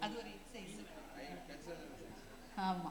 அது ஒரு எக்ஸசைஸ். ஆமா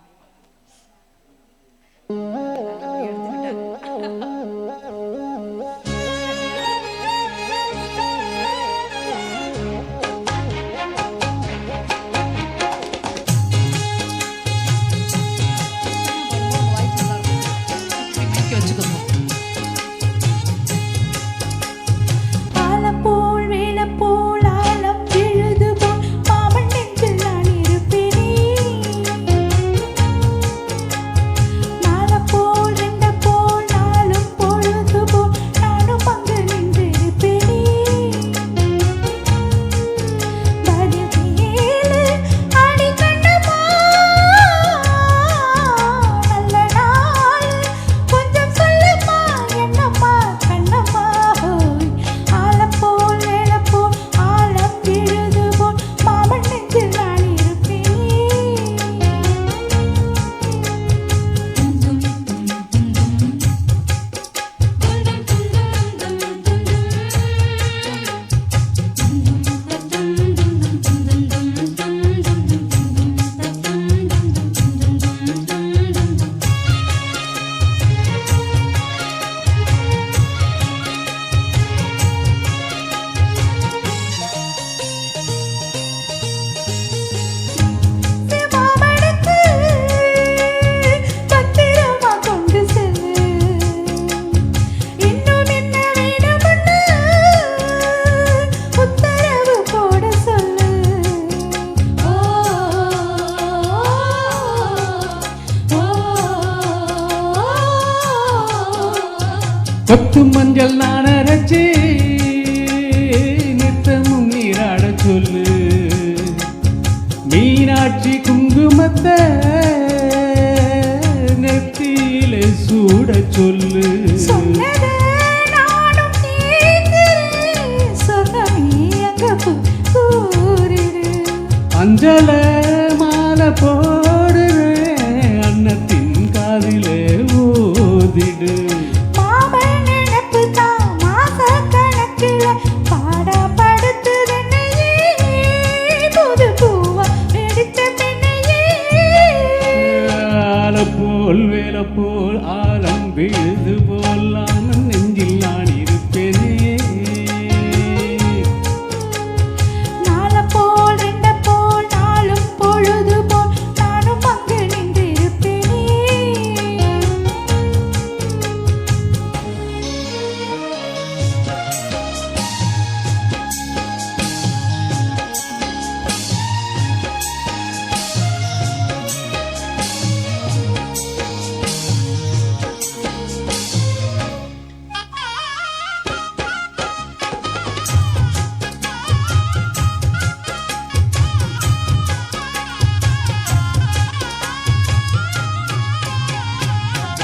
கொத்து மஞ்சள் நான் அரைச்சி நித்தமும் நீராட சொல்லு. மீனாட்சி குங்குமத்தை நெத்தியில சூட சொல்லு. அஞ்சல மாலை போடுறேன் அன்னத்தின் காதிலே ஓதிடு. போல் வேலை போல் ஆழம் விழுது போல் நான் நெஞ்சில் நான் இருப்பேனே. நாள போல் ரெண்ட போல் நாளும் பொழுது போல் நானும் அங்கு நின்று இருப்பேனே.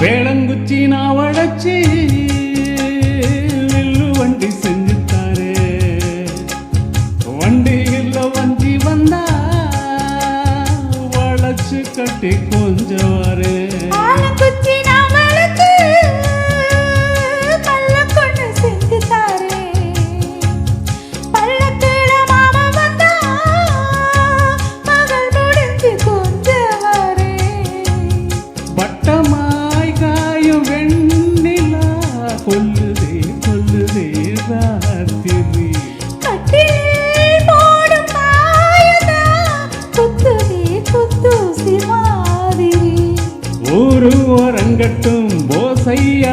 வேளங்குச்சி நான் வளைச்சி வில்லு வண்டி செஞ்சுத்தாரு. வண்டியில் வஞ்சி வந்தா வளைச்சு கட்டி கொஞ்சம் வாரு. கொல்லுதே கொல்லுதே ராத்திரி போடும் பாயதா குத்துதே குத்தூசி மாதிரி. ஒரு ஓரங்கட்டும் போசையா